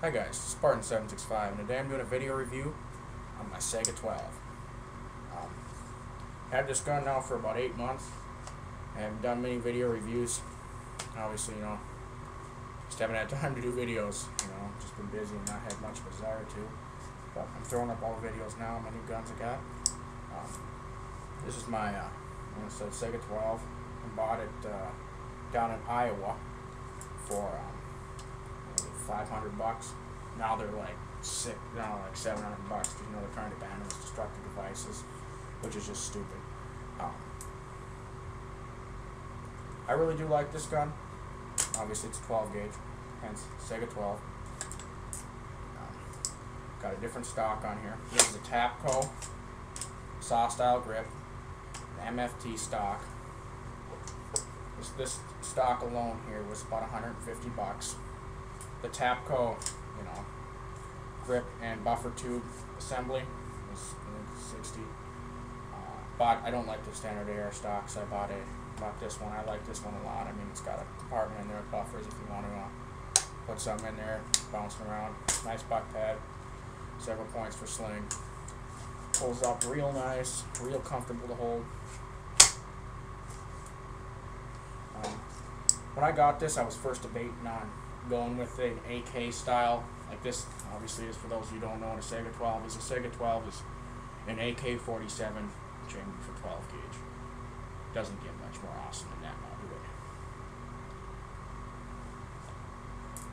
Hi guys, Spartan765, and today I'm doing a video review on my Saiga 12. Had this gun now for about 8 months. I haven't done many video reviews. Obviously, just haven't had time to do videos. Just been busy and not had much desire to. But I'm throwing up all the videos now, my new guns I got. This is my, Saiga 12. I bought it down in Iowa for $500. Now they're like $700 because they're trying to ban them as destructive devices, which is just stupid. I really do like this gun. Obviously, it's 12 gauge, hence Saiga 12. Got a different stock on here. This is a Tapco saw style grip, an MFT stock. This stock alone here was about $150. The Tapco, grip and buffer tube assembly was $60. But I don't like the standard AR stocks. I bought this one. I like this one a lot. I mean, it's got a compartment in there with buffers if you want to put something in there, bouncing around. Nice butt pad, several points for sling. Pulls up real nice, real comfortable to hold. When I got this, I was first debating on going with an AK style. Like this, obviously, is for those of you who don't know what a Saiga 12 is. A Saiga 12 is an AK-47 chamber for 12 gauge. Doesn't get much more awesome than that, now, do it?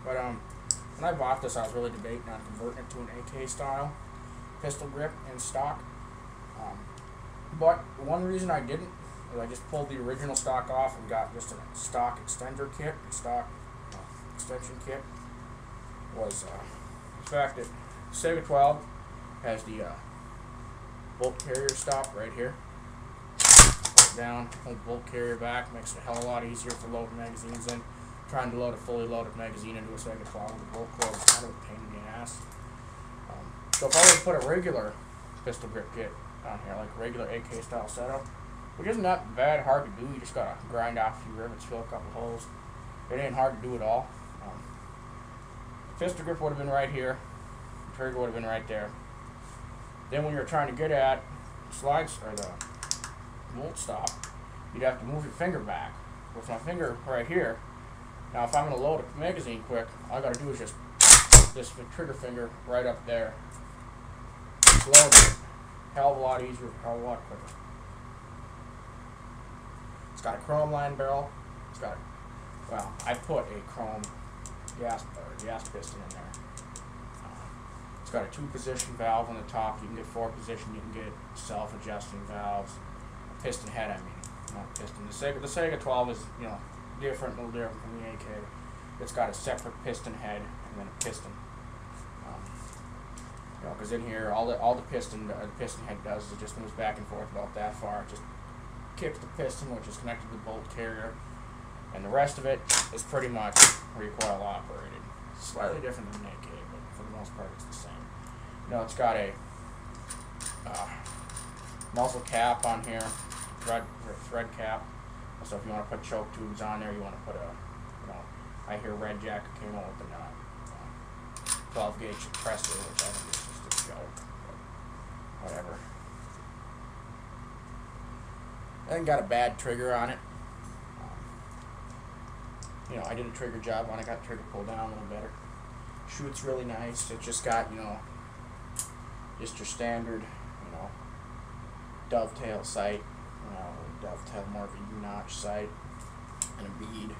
But when I bought this, I was really debating on converting it to an AK style pistol grip and stock. But one reason I didn't is I just pulled the original stock off and got just a stock extender kit, stock extension kit. Was the fact that Saiga 12 has the bolt carrier stop right here. Put it down, pull the bolt carrier back, makes it a hell of a lot easier for loading magazines in. Trying to load a fully loaded magazine into a Saiga 12 with the bolt close is kind of a pain in the ass. So if I were to put a regular pistol grip kit on here, like a regular AK style setup, which isn't that bad, hard to do, you just gotta grind off a few rivets, fill a couple holes. It ain't hard to do at all. Pistol grip would have been right here, the trigger would have been right there. Then when you're trying to get at slides or the bolt stop, you'd have to move your finger back. With my finger right here, now if I'm going to load a magazine quick, all I got to do is just put this trigger finger right up there. Load it. Hell of a lot easier, hell of a lot quicker. It's got a chrome line barrel. It's got I put a chrome gas piston in there. It's got a 2-position valve on the top. You can get 4-position. You can get self-adjusting valves. A piston head, not piston. The Saiga 12 is a little different from the AK. It's got a separate piston head and then a piston. Because in here, all the piston head does is it just moves back and forth about that far. It just kicks the piston, which is connected to the bolt carrier, and the rest of it is pretty much recoil operated. Slightly different than an AK, but for the most part, it's the same. It's got a muzzle cap on here, thread cap. So if you want to put choke tubes on there, you want to put I hear Red Jacket came out with the 12 gauge suppressor, which I think is just a joke, but whatever. It got a bad trigger on it. I did a trigger job on it, got the trigger pulled down a little better. Shoots really nice. It just got, just your standard, dovetail sight, dovetail more of a U-notch sight, and a bead.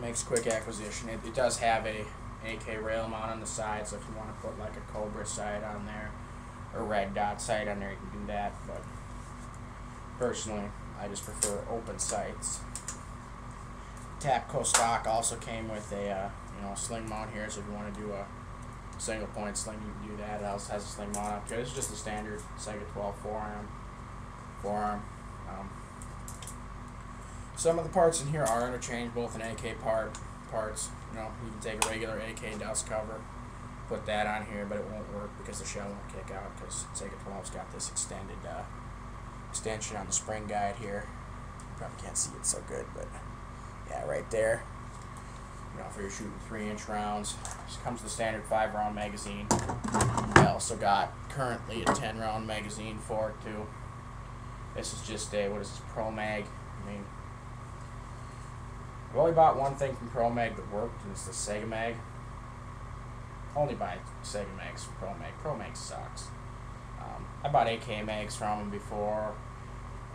Makes quick acquisition. It does have a AK rail mount on the side, so if you want to put like a Cobra sight on there, or red dot sight on there, you can do that, but personally, I just prefer open sights. Tapco stock also came with a sling mount here, so if you want to do a single point sling, you can do that. It also has a sling mount up here. This is just the standard Saiga 12 forearm. Some of the parts in here are interchangeable with an AK parts. You can take a regular AK dust cover, put that on here, but it won't work because the shell won't kick out because Saiga 12's got this extended extension on the spring guide here. You probably can't see it so good, but yeah, right there. you know, for your shooting 3-inch rounds. This comes with the standard 5-round magazine. I also got currently a 10-round magazine for it too. This is just a, what is this, Pro Mag? I mean, I've only bought one thing from Pro Mag that worked, and it's the Saiga Mag. Only buy Saiga Mags from Pro Mag. Pro Mag sucks. I bought AK Mags from them before,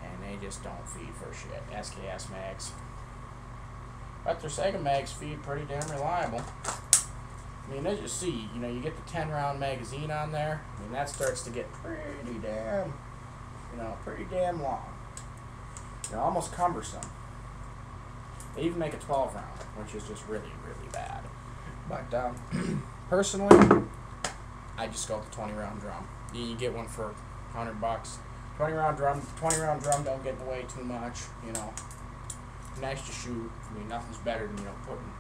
and they just don't feed for shit. SKS Mags. But their Saiga Mags feed pretty damn reliable. I mean, as you see, you know, you get the 10-round magazine on there. I mean, that starts to get pretty damn, you know, pretty damn long. They're almost cumbersome. They even make a 12-round, which is just really, really bad. But personally, I just go with the 20-round drum. You get one for $100. 20-round drum don't get in the way too much, you know. Nice to shoot. I mean, nothing's better than, you know, putting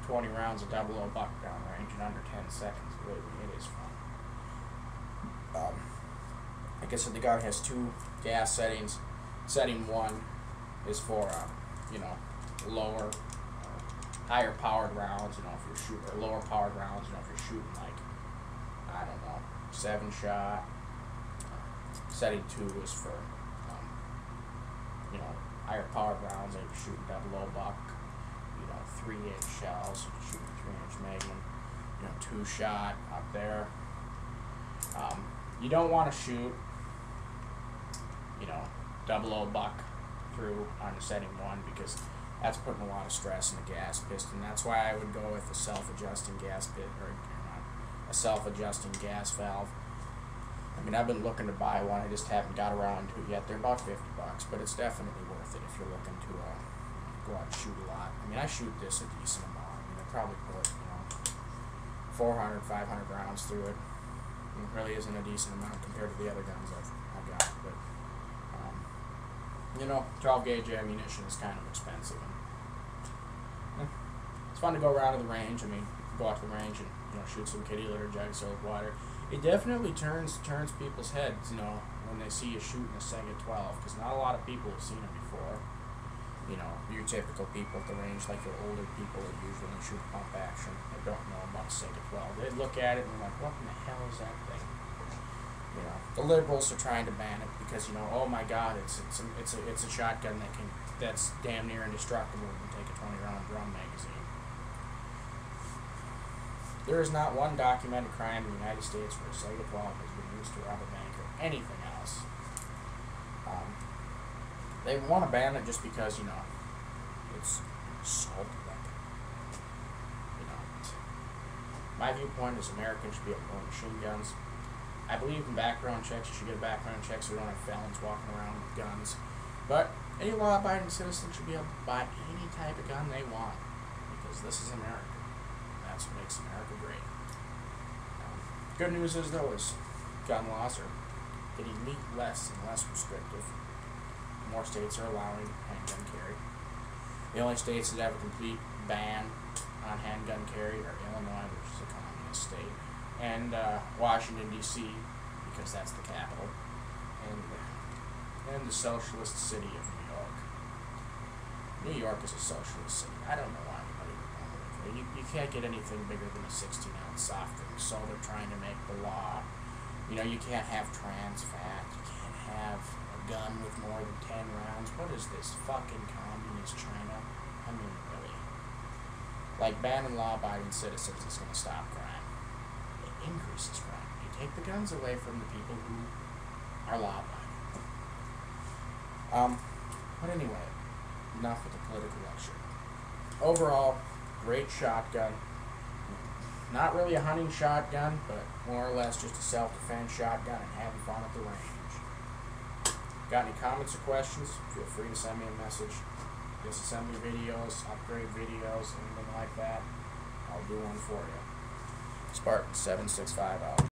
20 rounds of 00 buck down range in under 10 seconds. Really, it is fun. Like I said, the gun has 2 gas settings. Setting 1 is for, you know, lower, higher powered rounds. You know, if you're shooting, or lower powered rounds. You know, if you're shooting like, I don't know, 7-shot. Setting 2 is for, you know, higher powered rounds, like you're shooting 00 buck, you know, 3-inch shells, you're shooting 3-inch Magnum, you know, 2-shot up there. You don't want to shoot, you know, 00 buck through on the setting 1, because that's putting a lot of stress in the gas piston. That's why I would go with a self-adjusting gas pit, or a self-adjusting gas valve. I mean, I've been looking to buy one. I just haven't got around to it yet. They're about $50, but it's definitely worth it if you're looking to go out and shoot a lot. I mean, I shoot this a decent amount. I mean, I probably put, you know, 400, 500 rounds through it. It really isn't a decent amount compared to the other guns I've got. But, you know, 12 gauge ammunition is kind of expensive. And it's fun to go around to the range. I mean, go out to the range and, you know, shoot some kitty litter, jugs filled with water. It definitely turns people's heads, you know, when they see you shooting a Saiga 12, because not a lot of people have seen it before. You know, your typical people at the range, like your older people that usually shoot pump action, they don't know about Saiga 12. They look at it and they're like, what in the hell is that thing? You know, the liberals are trying to ban it because, you know, oh my God, it's a shotgun that's damn near indestructible and take a 20-round drum magazine. There is not one documented crime in the United States where a Saiga 12 has been used to rob a bank or anything else. They want to ban it just because, you know, it's assault weapon. You know, my viewpoint is Americans should be able to own machine guns. I believe in background checks. You should get a background check so we don't have felons walking around with guns. But any law-abiding citizen should be able to buy any type of gun they want, because this is America. That's what makes America great. Good news is, though, is gun laws are getting less and less restrictive. More states are allowing handgun carry. The only states that have a complete ban on handgun carry are Illinois, which is a communist state, and Washington, D.C., because that's the capital, and the socialist city of New York. New York is a socialist city. I don't know why anybody would want to live there. You can't get anything bigger than a 16-ounce soft drink, so they're trying to make the law. You know, you can't have trans fat. You can't have a gun with more than 10 rounds. What is this fucking communist China? I mean, really. Like, banning law-abiding citizens is going to stop crime. It increases crime. You take the guns away from the people who are law-abiding. But anyway, enough with the political lecture. Overall, great shotgun. Not really a hunting shotgun, but more or less just a self-defense shotgun and having fun at the range. Got any comments or questions? Feel free to send me a message. Disassembly videos, upgrade videos, anything like that. I'll do one for you. Spartan 765 out.